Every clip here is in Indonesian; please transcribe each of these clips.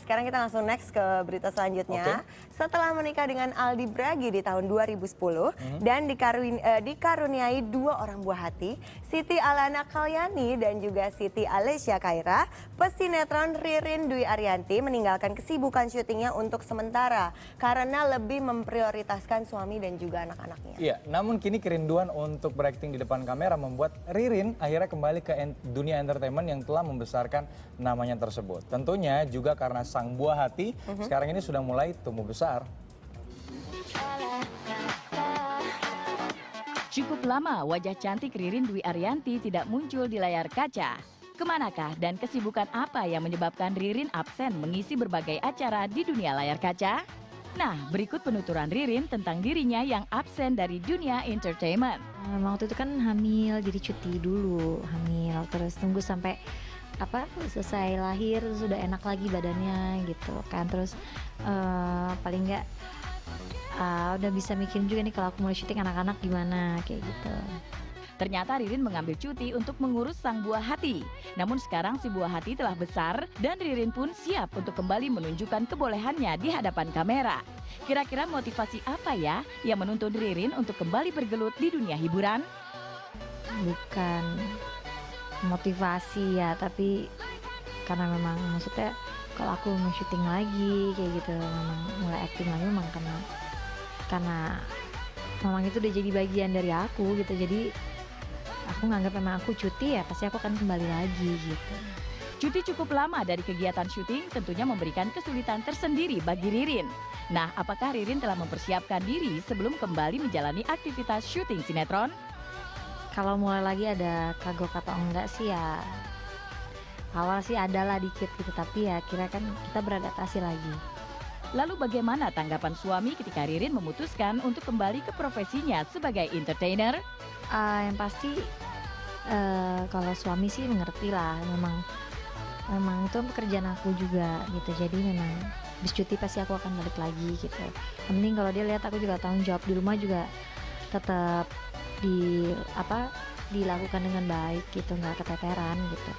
sekarang kita langsung next ke berita selanjutnya. Setelah menikah dengan Aldi Bragi di tahun 2010 dan dikaruniai 2 orang buah hati, Siti Alana Kalyani dan juga Siti Alessia Kaira, pesinetron Ririn Dwi Ariyanti meninggalkan kesibukan syutingnya untuk sementara karena lebih memprioritaskan suami dan juga anak-anaknya. Iya, namun kini kerinduan untuk berakting di depan kamera membuat Ririn akhirnya kembali ke dunia entertainment yang telah membesarkan namanya tersebut. Tentunya juga karena sang buah hati sekarang ini sudah mulai tumbuh besar. Cukup lama wajah cantik Ririn Dwi Ariyanti tidak muncul di layar kaca. Kemanakah dan kesibukan apa yang menyebabkan Ririn absen mengisi berbagai acara di dunia layar kaca? Nah, berikut penuturan Ririn tentang dirinya yang absen dari dunia entertainment. Waktu itu kan hamil, jadi cuti dulu, hamil, terus tunggu sampai selesai lahir sudah enak lagi badannya gitu kan, terus paling nggak udah bisa mikirin juga nih kalau aku mulai syuting anak-anak gimana kayak gitu. Ternyata Ririn mengambil cuti untuk mengurus sang buah hati. Namun sekarang si buah hati telah besar dan Ririn pun siap untuk kembali menunjukkan kebolehannya di hadapan kamera. Kira-kira motivasi apa ya yang menuntun Ririn untuk kembali bergelut di dunia hiburan? Bukan motivasi ya, tapi karena memang maksudnya kalau aku mau syuting lagi kayak gitu, memang mulai acting lagi memang karena memang itu udah jadi bagian dari aku gitu. Jadi aku nganggap memang aku cuti ya pasti aku akan kembali lagi gitu. Cuti cukup lama dari kegiatan syuting tentunya memberikan kesulitan tersendiri bagi Ririn. Nah, apakah Ririn telah mempersiapkan diri sebelum kembali menjalani aktivitas syuting sinetron? Kalau mulai lagi ada kagok atau enggak sih ya, awal sih adalah dikit gitu, tapi ya kira kan kita beradaptasi lagi. Lalu bagaimana tanggapan suami ketika Ririn memutuskan untuk kembali ke profesinya sebagai entertainer? Yang pasti kalau suami sih mengerti lah, memang itu pekerjaan aku juga gitu, jadi memang habis cuti pasti aku akan balik lagi gitu. Yang penting kalau dia lihat aku juga tanggung jawab di rumah juga tetap dilakukan dengan baik gitu, nggak keteteran gitu.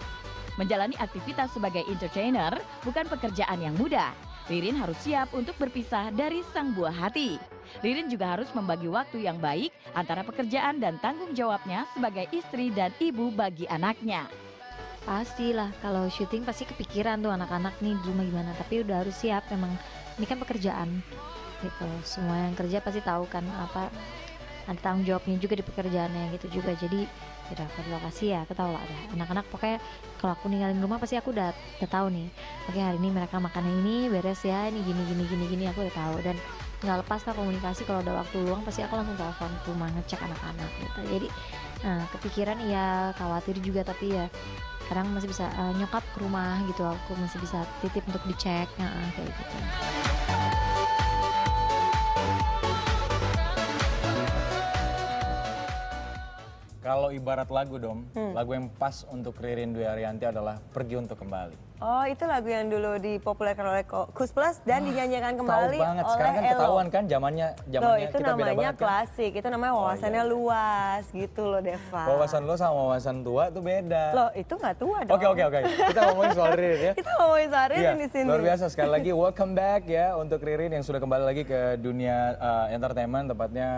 Menjalani aktivitas sebagai entertainer bukan pekerjaan yang mudah. Ririn harus siap untuk berpisah dari sang buah hati. Ririn juga harus membagi waktu yang baik antara pekerjaan dan tanggung jawabnya sebagai istri dan ibu bagi anaknya. Pastilah kalau syuting pasti kepikiran tuh anak-anak nih di rumah gimana, tapi udah harus siap, memang ini kan pekerjaan gitu. Semua yang kerja pasti tahu kan ada tanggung jawabnya juga di pekerjaannya gitu juga. Jadi udah ke lokasi ya aku tahu lah, ada anak-anak pokoknya kalau aku ninggalin rumah pasti aku udah tahu nih, oke hari ini mereka makan ini beres ya, ini gini aku udah tahu. Dan nggak lepas lah komunikasi, kalau ada waktu luang pasti aku langsung telepon ke rumah ngecek anak-anak gitu. Jadi kepikiran iya, khawatir juga, tapi ya kadang masih bisa nyokap ke rumah gitu, aku masih bisa titip untuk dicek kayak gitu. Kalau ibarat lagu dong, lagu yang pas untuk Ririn Dwi Ariyanti adalah Pergi Untuk Kembali. Oh, itu lagu yang dulu dipopulerkan oleh Kus Plus dan dinyanyikan kembali Tahu banget, oleh sekarang kan Elo. ketahuan kan zamannya Loh, itu kita beda namanya banget kan. klasik, itu namanya wawasannya luas gitu loh Deva. Wawasan lo sama wawasan tua tuh beda. Loh, itu nggak tua dong. Oke. Kita ngomongin soal Ririn ya. Kita ngomongin soal Ririn di sini. Luar biasa, sekali lagi welcome back ya untuk Ririn yang sudah kembali lagi ke dunia entertainment, tepatnya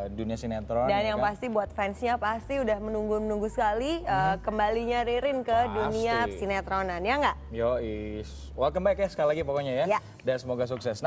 dunia sinetron. Dan ya yang kan? pasti buat fansnya pasti udah menunggu sekali kembalinya Ririn ke dunia sinetronan, ya nggak? Yois, welcome back ya sekali lagi pokoknya ya. Ya. Dan semoga sukses.